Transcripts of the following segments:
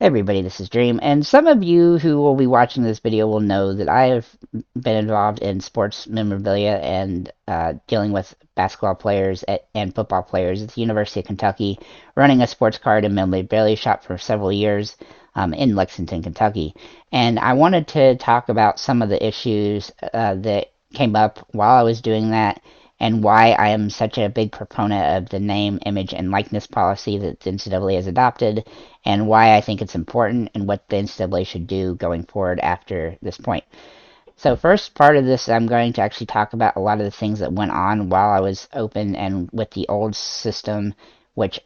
Hey everybody, this is Dream, and some of you who will be watching this video will know that I have been involved in sports memorabilia and dealing with basketball players and football players at the University of Kentucky, running a sports card and memorabilia shop for several years in Lexington, Kentucky. And I wanted to talk about some of the issues that came up while I was doing that and why I am such a big proponent of the name, image, and likeness policy that the NCAA has adopted, and why I think it's important and what the NCAA should do going forward after this point. So first part of this, I'm going to actually talk about a lot of the things that went on while I was open and with the old system, which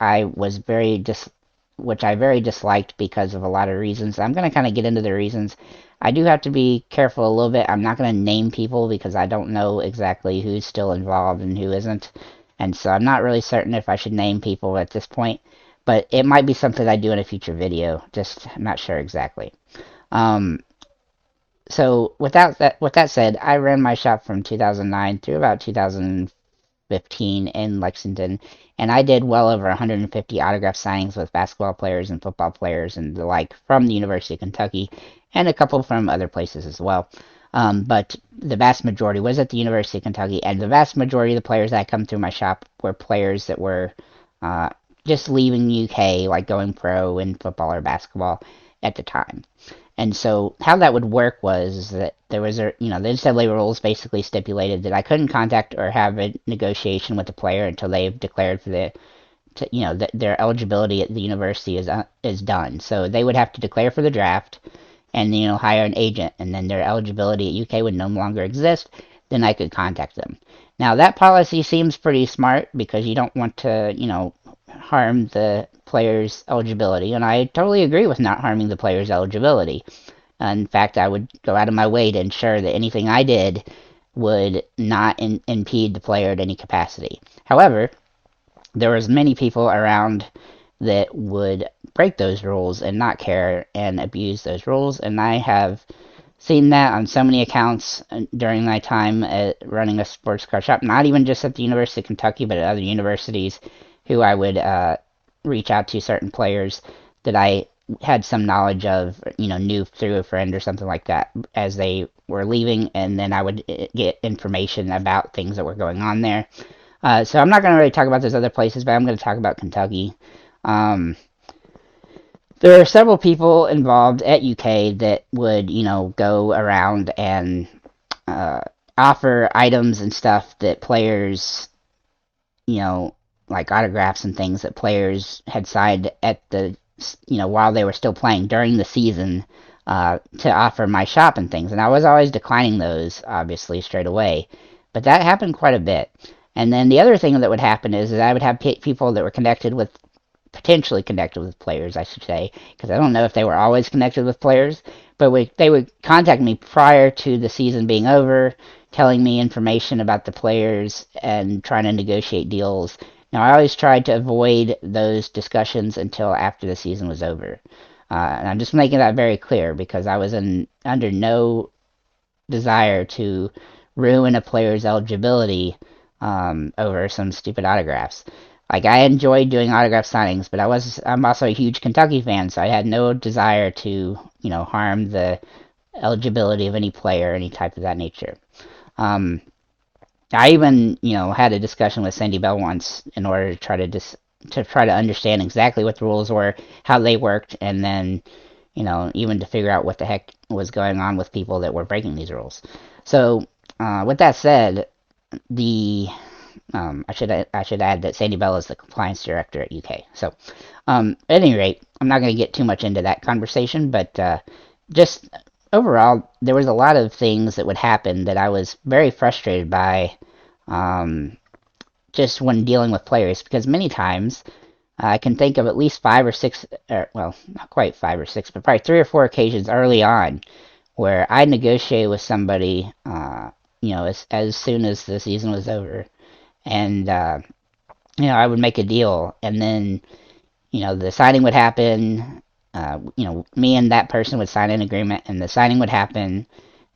which I very disliked because of a lot of reasons. I'm going to kind of get into the reasons. I do have to be careful a little bit. I'm not going to name people because I don't know exactly who's still involved and who isn't. And so I'm not really certain if I should name people at this point, but it might be something I do in a future video. Just I'm not sure exactly. Um, so with that said, I ran my shop from 2009 through about 2015 in Lexington, and I did well over 150 autograph signings with basketball players and football players and the like from the University of Kentucky, and a couple from other places as well. But the vast majority was at the University of Kentucky, and the vast majority of the players that come through my shop were players that were uh, just leaving the UK, like going pro in football or basketball at the time. And so how that would work was that there was the NCAA rules basically stipulated that I couldn't contact or have a negotiation with the player until they've declared for that their eligibility at the university is done. So they would have to declare for the draft and hire an agent, and then their eligibility at UK would no longer exist. Then I could contact them. Now that policy seems pretty smart because you don't want to harm the player's eligibility, and I totally agree with not harming the player's eligibility. In fact, I would go out of my way to ensure that anything I did would not impede the player at any capacity. However, there was many people around that would break those rules and not care and abuse those rules, and I have seen that on so many accounts during my time at running a sports car shop, not even just at the University of Kentucky, but at other universities, who I would reach out to certain players that I had some knowledge of, knew through a friend or something like that as they were leaving, and then I would get information about things that were going on there. So I'm not going to really talk about those other places, but I'm going to talk about Kentucky. Um, there are several people involved at UK that would, go around and uh, offer items and stuff that players, you know, like autographs and things that players had signed at while they were still playing during the season to offer my shop and things. And I was always declining those, obviously, straight away. But that happened quite a bit. And then the other thing that would happen is that I would have people that were potentially connected with players, I should say, because I don't know if they were always connected with players, but they would contact me prior to the season being over, telling me information about the players and trying to negotiate deals. Now, I always tried to avoid those discussions until after the season was over. And I'm just making that very clear because I was under no desire to ruin a player's eligibility over some stupid autographs. Like, I enjoyed doing autograph signings, but I'm also a huge Kentucky fan, so I had no desire to, harm the eligibility of any player, any type of that nature. Um, I even, had a discussion with Sandy Bell once in order to try to understand exactly what the rules were, how they worked, and then, even to figure out what the heck was going on with people that were breaking these rules. So, with that said, I should add that Sandy Bell is the compliance director at UK. So, at any rate, I'm not going to get too much into that conversation, but just overall, there was a lot of things that would happen that I was very frustrated by, just when dealing with players, because many times I can think of at least five or six, well, not quite five or six, but probably three or four occasions early on where I negotiated with somebody, as soon as the season was over, and I would make a deal, and then the signing would happen. Me and that person would sign an agreement, and the signing would happen,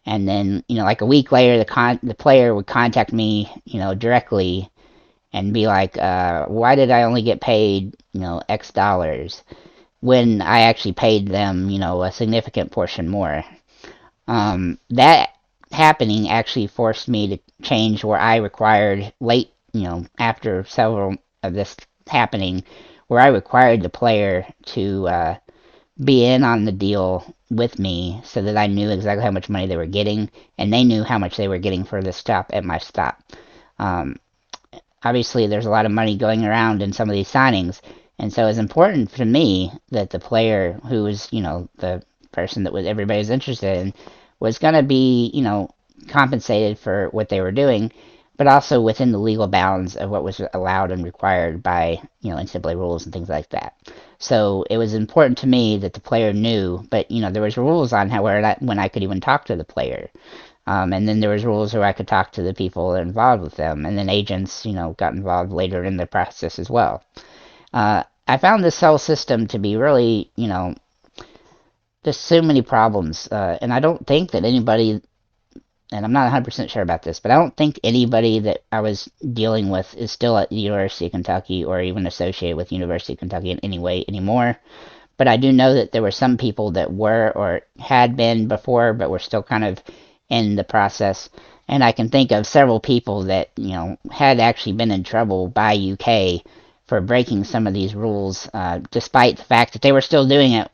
and then like a week later, the player would contact me, directly, and be like, "Why did I only get paid, X dollars?" when I actually paid them, a significant portion more. That happening actually forced me to change where I required late, after several of this happening, where I required the player to be in on the deal with me so that I knew exactly how much money they were getting and they knew how much they were getting for the stop at my stop. Um, Obviously, there's a lot of money going around in some of these signings, and so it's important for me that the player who was, the person that was everybody's interested in, was going to be, compensated for what they were doing, but also within the legal bounds of what was allowed and required by, NCAA rules and things like that. So it was important to me that the player knew, but there was rules on how when I could even talk to the player. And then there was rules where I could talk to the people involved with them, and then agents, got involved later in the process as well. I found this whole system to be really, just so many problems, and I don't think that anybody, and I'm not 100% sure about this, but I don't think anybody that I was dealing with is still at the University of Kentucky or even associated with University of Kentucky in any way anymore. But I do know that there were some people that were or had been before, but were still kind of in the process. And I can think of several people that, had actually been in trouble by UK for breaking some of these rules, despite the fact that they were still doing it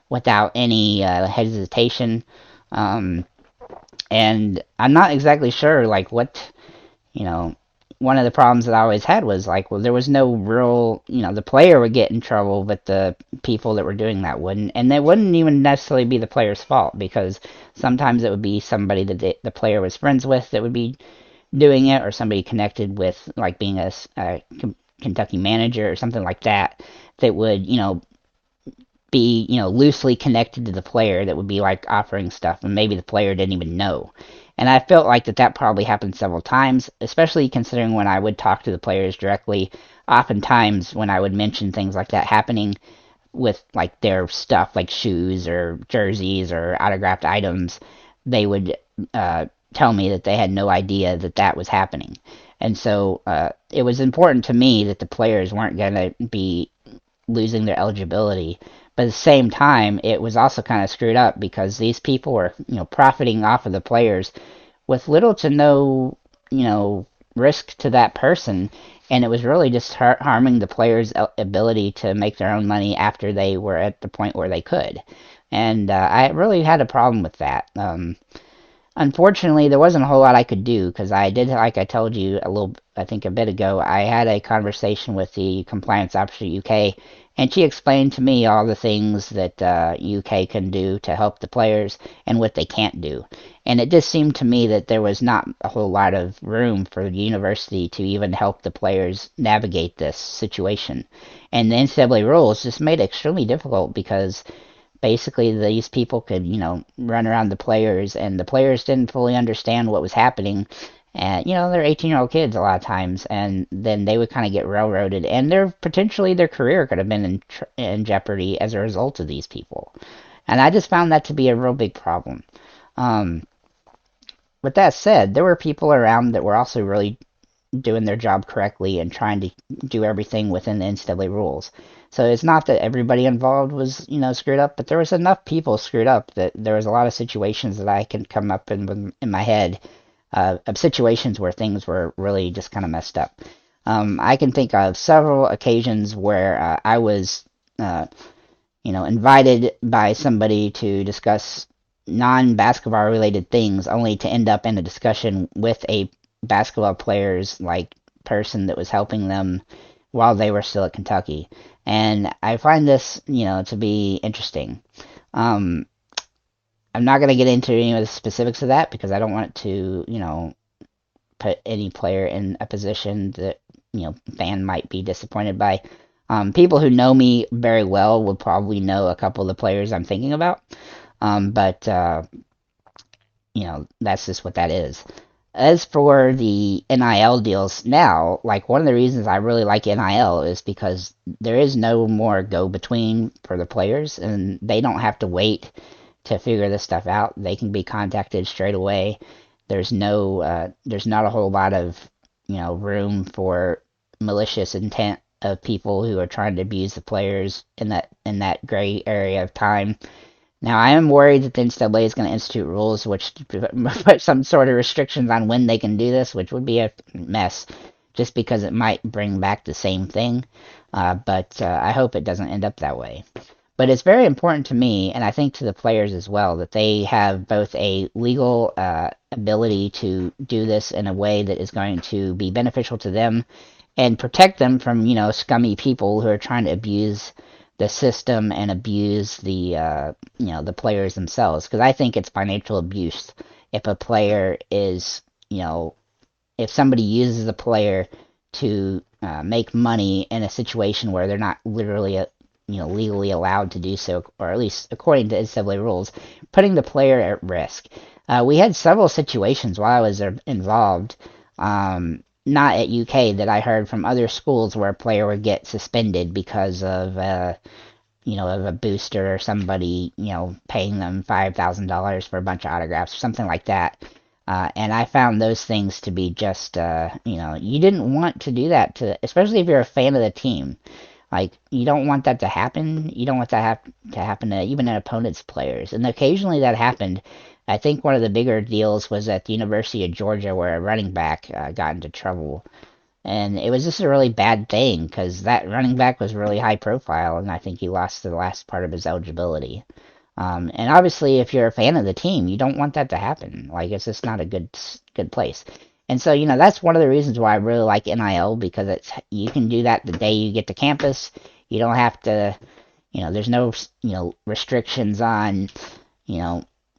without any hesitation. Um, and I'm not exactly sure, like, what, you know, one of the problems that I always had was like, well, there was no real, the player would get in trouble, but the people that were doing that wouldn't, and it wouldn't even necessarily be the player's fault because sometimes it would be somebody that the player was friends with that would be doing it, or somebody connected with like being a Kentucky manager or something like that that would, be, loosely connected to the player that would be like offering stuff, and maybe the player didn't even know. And I felt like that probably happened several times, especially considering when I would talk to the players directly. Oftentimes, when I would mention things like that happening with like their stuff, like shoes or jerseys or autographed items, they would tell me that they had no idea that that was happening. And so it was important to me that the players weren't going to be losing their eligibility. But at the same time, it was also kind of screwed up because these people were, profiting off of the players with little to no, risk to that person, and it was really just harming the players' ability to make their own money after they were at the point where they could. And I really had a problem with that. Unfortunately, there wasn't a whole lot I could do because I did, like I told you I think a bit ago, I had a conversation with the compliance officer at UK, and she explained to me all the things that UK can do to help the players and what they can't do. And it just seemed to me that there was not a whole lot of room for the university to even help the players navigate this situation. And the NCAA rules just made it extremely difficult because basically these people could, run around the players, and the players didn't fully understand what was happening. And, they're 18-year-old kids a lot of times, and then they would kind of get railroaded, and potentially their career could have been in jeopardy as a result of these people. And I just found that to be a real big problem. Um, with that said, there were people around that were also really doing their job correctly and trying to do everything within the NCAA rules. So it's not that everybody involved was, screwed up, but there was enough people screwed up that there was a lot of situations that I can come up in my head of situations where things were really just kind of messed up. I can think of several occasions where I was, invited by somebody to discuss non-basketball related things, only to end up in a discussion with a basketball player's like person that was helping them while they were still at Kentucky. And I find this, to be interesting. Um, I'm not going to get into any of the specifics of that because I don't want to, put any player in a position that, fan might be disappointed by. People who know me very well would probably know a couple of the players I'm thinking about. But that's just what that is. As for the NIL deals now, like one of the reasons I really like NIL is because there is no more go between for the players, and they don't have to wait to figure this stuff out. They can be contacted straight away. There's not a whole lot of room for malicious intent of people who are trying to abuse the players in that gray area of time. Now, I am worried that the NCAA is going to institute rules which put some sort of restrictions on when they can do this, which would be a mess, just because it might bring back the same thing. But I hope it doesn't end up that way. But it's very important to me, and I think to the players as well, that they have both a legal ability to do this in a way that is going to be beneficial to them and protect them from, scummy people who are trying to abuse the system and abuse the players themselves. Because I think it's financial abuse if a player is, if somebody uses a player to make money in a situation where they're not literally legally allowed to do so, or at least according to NCAA rules, putting the player at risk. We had several situations while I was involved, not at UK, that I heard from other schools where a player would get suspended because of of a booster or somebody, paying them $5,000 for a bunch of autographs or something like that. And I found those things to be just, you didn't want to do that especially if you're a fan of the team. Like, you don't want that to happen. You don't want that to happen to even an opponent's players. And occasionally that happened. I think one of the bigger deals was at the University of Georgia, where a running back got into trouble. And it was just a really bad thing because that running back was really high profile, and I think he lost the last part of his eligibility. And obviously, if you're a fan of the team, you don't want that to happen. Like, it's just not a good place. And so, that's one of the reasons why I really like NIL, because you can do that the day you get to campus. You don't have to, there's no, restrictions on,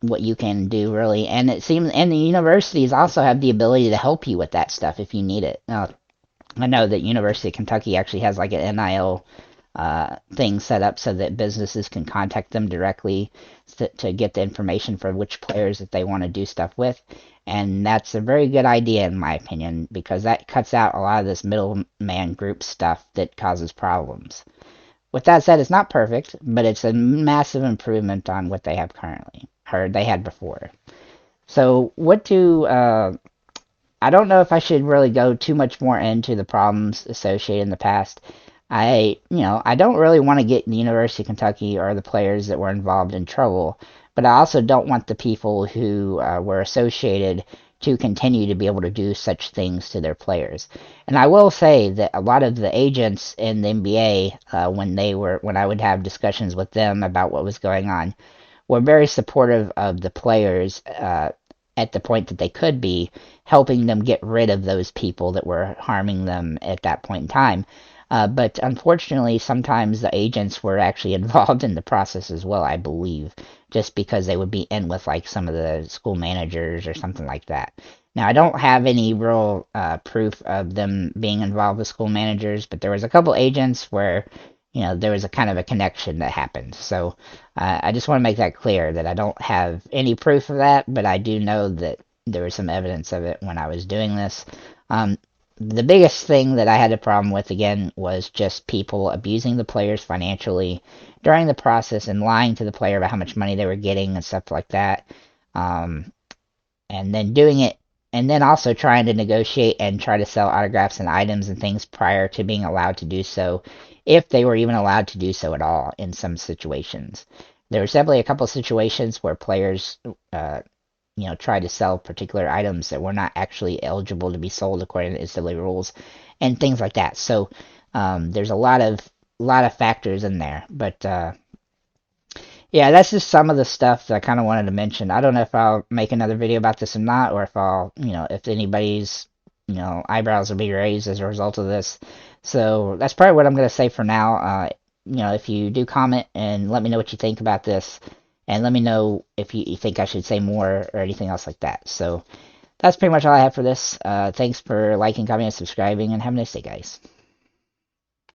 what you can do really. And it seems, and the universities also have the ability to help you with that stuff if you need it. Now, I know that University of Kentucky actually has like an NIL thing set up so that businesses can contact them directly to get the information for which players that they want to do stuff with. And that's a very good idea, in my opinion, because that cuts out a lot of this middleman group stuff that causes problems. With that said, it's not perfect, but it's a massive improvement on what they have currently, or they had before. So I don't know if I should really go too much more into the problems associated in the past. I don't really want to get the University of Kentucky or the players that were involved in trouble, but I also don't want the people who were associated to continue to be able to do such things to their players. And I will say that a lot of the agents in the NBA, when I would have discussions with them about what was going on, were very supportive of the players at the point that they could be, helping them get rid of those people that were harming them at that point in time. But unfortunately, sometimes the agents were actually involved in the process as well, I believe, just because they would be in with like some of the school managers or something like that. Now, I don't have any real proof of them being involved with school managers, but there was a couple agents where, there was a kind of a connection that happened. So I just want to make that clear that I don't have any proof of that, but I do know that there was some evidence of it when I was doing this. The biggest thing that I had a problem with, again, was just people abusing the players financially during the process and lying to the player about how much money they were getting and stuff like that. And then doing it, and then also trying to negotiate and try to sell autographs and items and things prior to being allowed to do so, if they were even allowed to do so at all in some situations. There were definitely a couple of situations where players try to sell particular items that were not actually eligible to be sold according to NCAA rules and things like that. So there's a lot of factors in there. But yeah, that's just some of the stuff that I kind of wanted to mention. I don't know if I'll make another video about this or not, or if if anybody's, eyebrows will be raised as a result of this. So that's probably what I'm going to say for now. If you do comment and let me know what you think about this, and let me know if you think I should say more or anything else like that. So that's pretty much all I have for this. Thanks for liking, commenting, and subscribing, and have a nice day, guys.